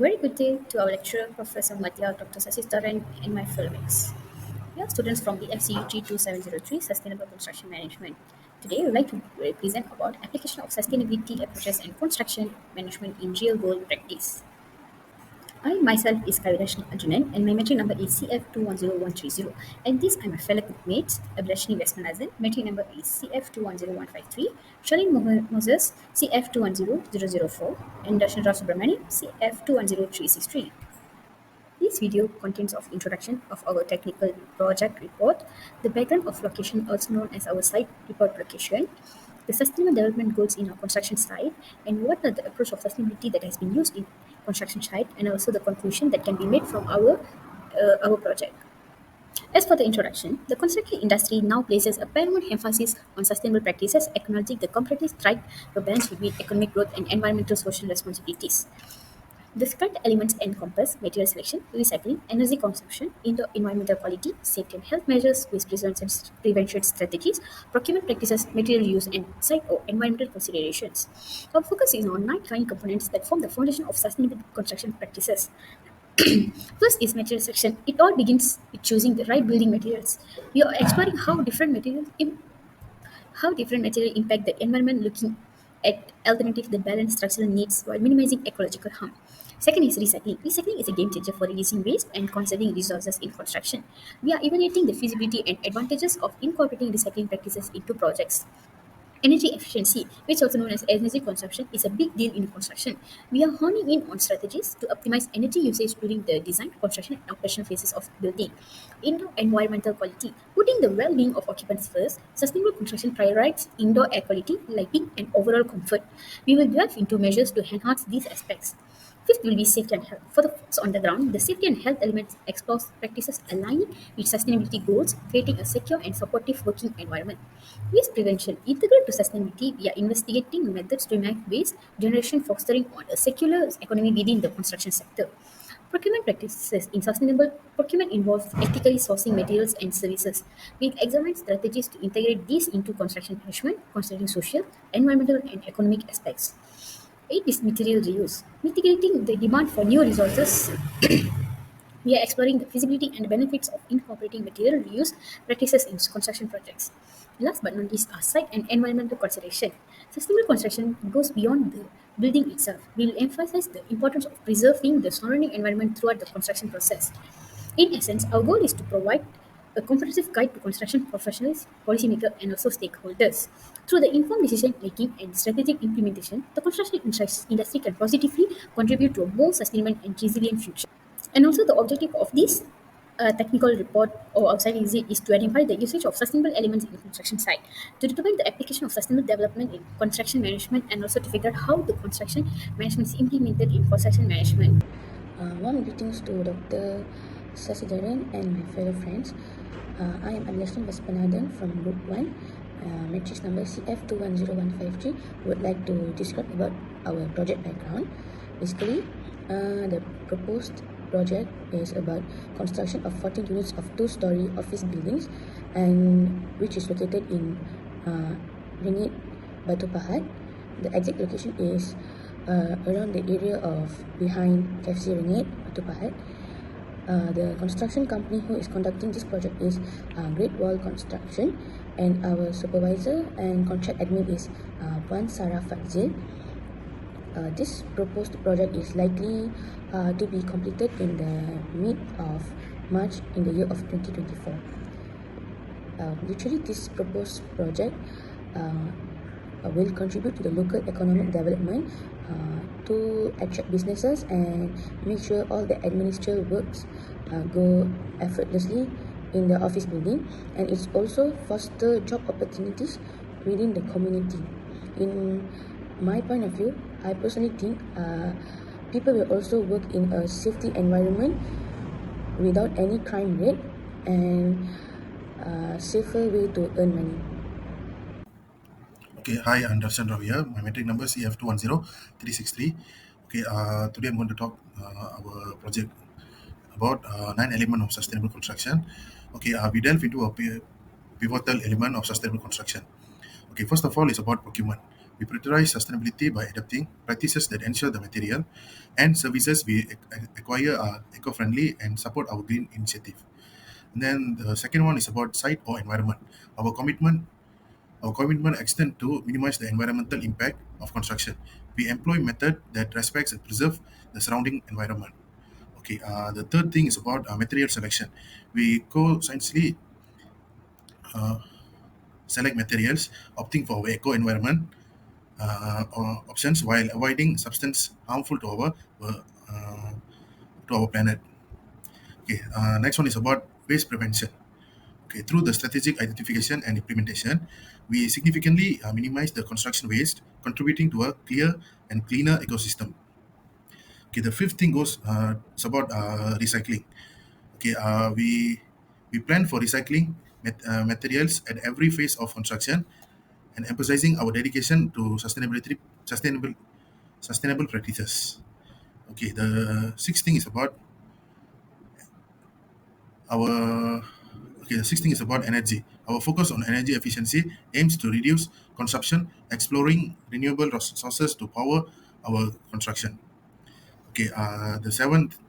very good day to our lecturer, Professor Madhya, Dr. Sasistaran, and my fellows. We are students from the FCUG 2703 Sustainable Construction Management. Today, we would like to present about application of sustainability approaches and construction management in real world practice. I myself is Kavirashni Arjunan and my metric number is CF210130. And these are my fellow mates, Abdashni Vesmanazan, metric number is CF210153, Shalin Moses, CF210004, and Darshan Rao Subramani, CF210363. This video contains of introduction of our technical project report, the background of location also known as our site report location, the sustainable development goals in our construction site, and what are the approach of sustainability that has been used in construction site, and also the conclusion that can be made from our project. As for the introduction, the construction industry now places a paramount emphasis on sustainable practices, acknowledging the comparative threat to balance between economic growth and environmental social responsibilities. The described elements encompass material selection, recycling, energy consumption, indoor environmental quality, safety and health measures, waste prevention strategies, procurement practices, material use, and site or environmental considerations. Our focus is on nine key components that form the foundation of sustainable construction practices. First is material selection. It all begins with choosing the right building materials. We are exploring how different materials impact the environment, looking at alternatives that balance structural needs while minimizing ecological harm. Second is recycling. Recycling is a game changer for reducing waste and conserving resources in construction. We are evaluating the feasibility and advantages of incorporating recycling practices into projects. Energy efficiency, which also known as energy consumption, is a big deal in construction. We are honing in on strategies to optimize energy usage during the design, construction, and operational phases of building. Indoor environmental quality, putting the well-being of occupants first. Sustainable construction prioritizes indoor air quality, lighting, and overall comfort. We will delve into measures to enhance these aspects. Fifth will be safety and health. For the folks on the ground, the safety and health elements explores practices aligning with sustainability goals, creating a secure and supportive working environment. Waste prevention. Integral to sustainability, we are investigating methods to minimize waste generation, fostering on a circular economy within the construction sector. Procurement practices in sustainable procurement involves ethically sourcing materials and services. We examine strategies to integrate these into construction management, considering social, environmental, and economic aspects. Eight is material reuse. Mitigating the demand for new resources, we are exploring the feasibility and benefits of incorporating material reuse practices in construction projects. Last but not least are site and environmental consideration. Sustainable construction goes beyond the building itself. We will emphasize the importance of preserving the surrounding environment throughout the construction process. In essence, our goal is to provide a comprehensive guide to construction professionals, policymakers, and also stakeholders. Through the informed decision making and strategic implementation, the construction industry can positively contribute to a more sustainable and resilient future. And also, the objective of this technical report or outside visit is to identify the usage of sustainable elements in the construction site, to determine the application of sustainable development in construction management, and also to figure out how the construction management is implemented in construction management. Warm greetings to Dr. Sasidaran and my fellow friends. I am Abdashni Vespanathan from Group 1, matrix number CF210153. Would like to describe about our project background. Basically, the proposed project is about construction of 14 units of two-story office buildings, and which is located in Ringit, Batu Pahat. The exact location is around the area of behind KFC Ringit, Batu Pahat. The construction company who is conducting this project is Great Wall Construction, and our supervisor and contract admin is Puan Sarah Fadzil. This proposed project is likely to be completed in the mid of March in the year of 2024. Literally, this proposed project will contribute to the local economic development, to attract businesses and make sure all the administrative works go effortlessly in the office building, and it's also foster job opportunities within the community. In my point of view, I personally think people will also work in a safety environment without any crime rate and safer way to earn money. Okay, hi, I'm Darshan Rao here. My metric number is CF210363. Okay, today I'm going to talk our project about nine elements of sustainable construction. Okay, we delve into a pivotal element of sustainable construction. Okay, first of all, it's about procurement. We prioritize sustainability by adopting practices that ensure the material and services we acquire are eco-friendly and support our green initiative. And then the second one is about site or environment. Our commitment our commitment extends to minimize the environmental impact of construction. We employ method that respects and preserve the surrounding environment. Okay, the third thing is about material selection. We consciously select materials, opting for eco environment options while avoiding substance harmful uh, to our planet. Okay, next one is about waste prevention. Okay, through the strategic identification and implementation, we significantly minimize the construction waste, contributing to a clear and cleaner ecosystem. Okay, the fifth thing goes it's about recycling. Okay, we plan for recycling materials at every phase of construction and emphasizing our dedication to sustainable practices. Okay, the sixth thing is about our okay. The sixth thing is about energy. Our focus on energy efficiency aims to reduce consumption, exploring renewable sources to power our construction. Okay, the seventh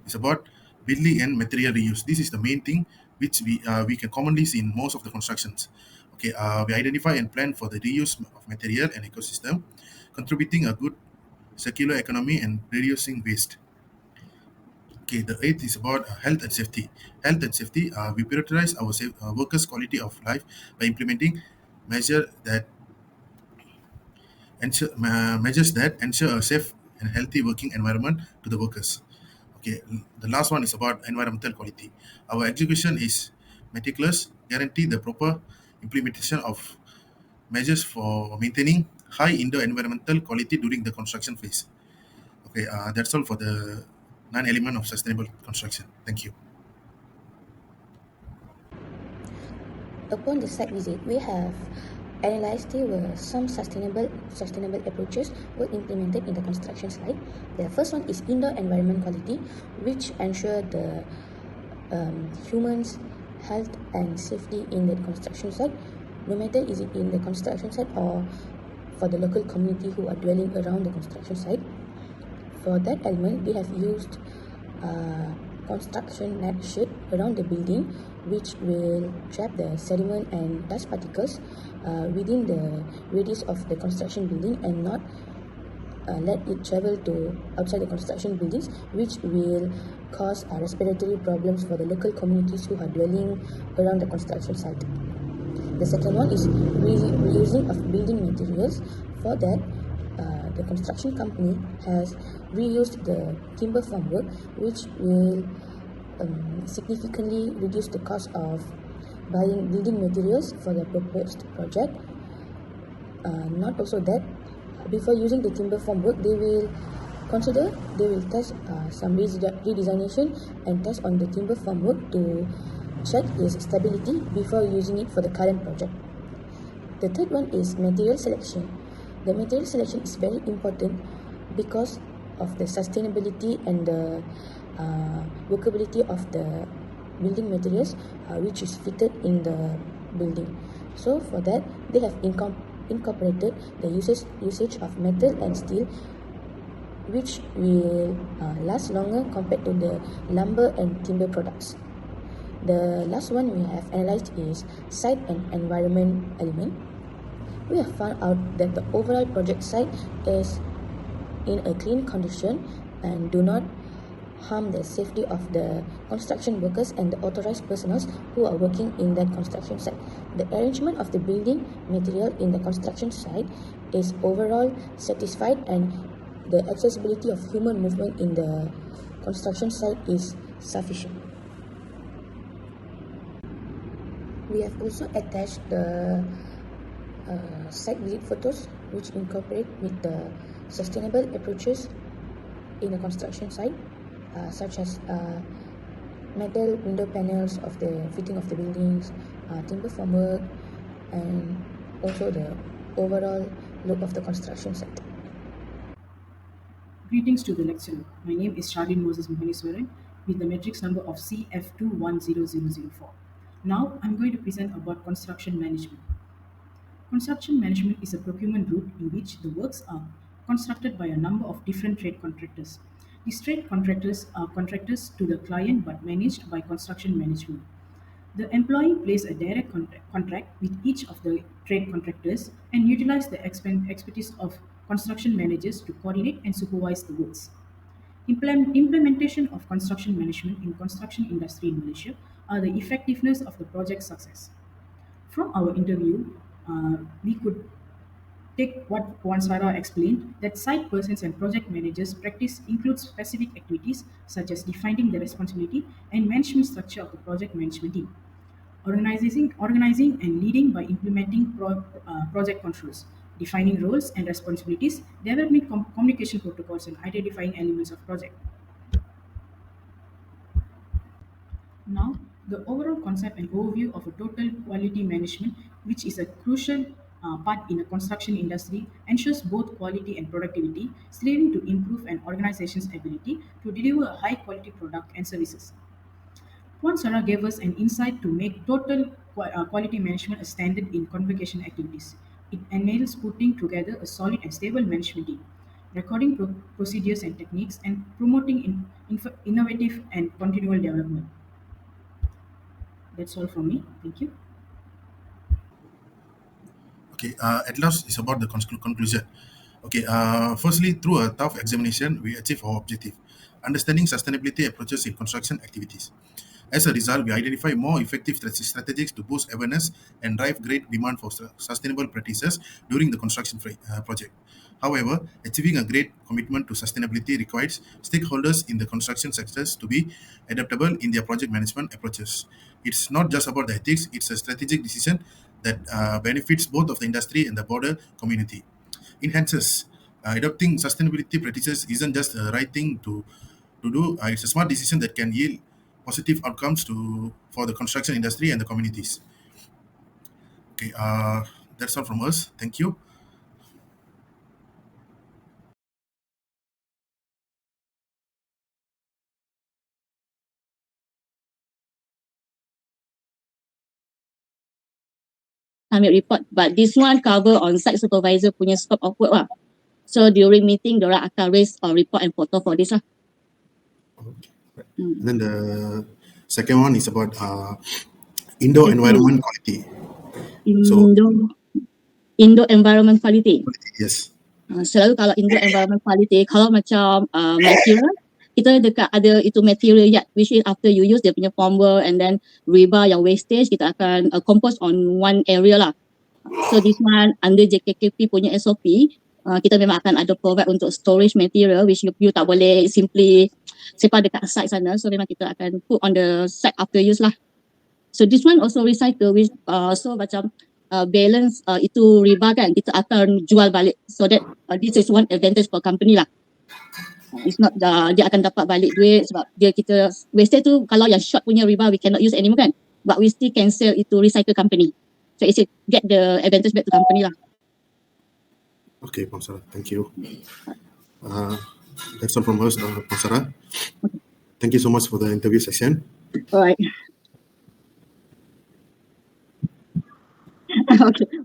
is about building and material reuse. This is the main thing which we can commonly see in most of the constructions. Okay, we identify and plan for the reuse of material and ecosystem, contributing a good circular economy and reducing waste. Okay, the eighth is about health and safety. Health and safety, we prioritize our workers' quality of life by implementing measure that measures that ensure a safe and healthy working environment to the workers. Okay, the last one is about environmental quality. Our execution is meticulous, guarantee the proper implementation of measures for maintaining high indoor environmental quality during the construction phase. Okay, that's all for the nine element of sustainable construction. Thank you. Upon the site visit, we have analyzed there were some sustainable approaches were implemented in the construction site. The first one is indoor environment quality, which ensure the humans' health and safety in the construction site, no matter is it in the construction site or for the local community who are dwelling around the construction site. For that element, they have used construction net sheet around the building, which will trap the sediment and dust particles within the radius of the construction building and not let it travel to outside the construction buildings, which will cause respiratory problems for the local communities who are dwelling around the construction site. The second one is reusing of building materials. For that, the construction company has reused the timber formwork, which will significantly reduce the cost of buying building materials for the proposed project. Not also that, before using the timber formwork, they will test some redesignation and test on the timber formwork to check its stability before using it for the current project. The third one is material selection. The material selection is very important because of the sustainability and the workability of the building materials which is fitted in the building. So for that, they have incorporated the usage of metal and steel, which will last longer compared to the lumber and timber products. The last one we have analyzed is site and environment element. We have found out that the overall project site is in a clean condition and do not harm the safety of the construction workers and the authorized personnel who are working in that construction site. The arrangement of the building material in the construction site is overall satisfied, and the accessibility of human movement in the construction site is sufficient. We have also attached the site visit photos, which incorporate with the sustainable approaches in the construction site, such as metal window panels of the fitting of the buildings, timber formwork, and also the overall look of the construction site. Greetings to the lecturer. My name is Charlene Moses Mohaniswaran with the matrix number of CF210004. Now I'm going to present about construction management. Construction management is a procurement route in which the works are constructed by a number of different trade contractors. These trade contractors are contractors to the client but managed by construction management. The employee plays a direct contract with each of the trade contractors and utilize the expertise of construction managers to coordinate and supervise the works. Implementation of construction management in construction industry in Malaysia are the effectiveness of the project success. From our interview, we could take what Wansara explained that site persons and project managers practice includes specific activities such as defining the responsibility and management structure of the project management team, organizing and leading by implementing project controls, defining roles and responsibilities, developing communication protocols, and identifying elements of project. Now, the overall concept and overview of a total quality management, which is a crucial part in the construction industry, ensures both quality and productivity, striving to improve an organization's ability to deliver a high quality product and services. Juan Sarah gave us an insight to make total quality management a standard in convocation activities. It enables putting together a solid and stable management team, recording procedures and techniques, and promoting innovative and continual development. That's all from me. Thank you. Okay, at last, it's about the conclusion. Okay, firstly, through a tough examination, we achieve our objective, understanding sustainability approaches in construction activities. As a result, we identify more effective strategies to boost awareness and drive great demand for sustainable practices during the construction project. However, achieving a great commitment to sustainability requires stakeholders in the construction sectors to be adaptable in their project management approaches. It's not just about the ethics, it's a strategic decision that benefits both of the industry and the broader community. Enhances adopting sustainability practices isn't just the right thing to do. It's a smart decision that can yield positive outcomes to for the construction industry and the communities. Okay, that's all from us. Thank you. Ambil report. But this one cover on site supervisor punya scope of work lah. So during meeting, diorang akan raise report and photo for this lah. And then the second one is about indoor environment quality. Indo environment quality. Yes. Selalu kalau indoor environment quality, kalau macam material, kita dekat ada itu material yard, which is after you use dia punya formwork and then rebar yang wastage, kita akan compose on one area lah. So this one under JKKP punya SOP, kita memang akan ada provide untuk storage material which you tak boleh simply simpan dekat site sana. So memang kita akan put on the site after use lah. So this one also recycle which so macam balance itu rebar kan, kita akan jual balik. So that this is one advantage for company lah. It's not dia akan dapat balik duit sebab dia kita wastage tu kalau yang short punya rebar we cannot use anymore kan. But we still can sell it to recycle company. So it's get the advantage back to company lah. Okay, Pam Sarah, thank you. That's all from us, Pam Sarah. Thank you so much for the interview session. Alright. Okay.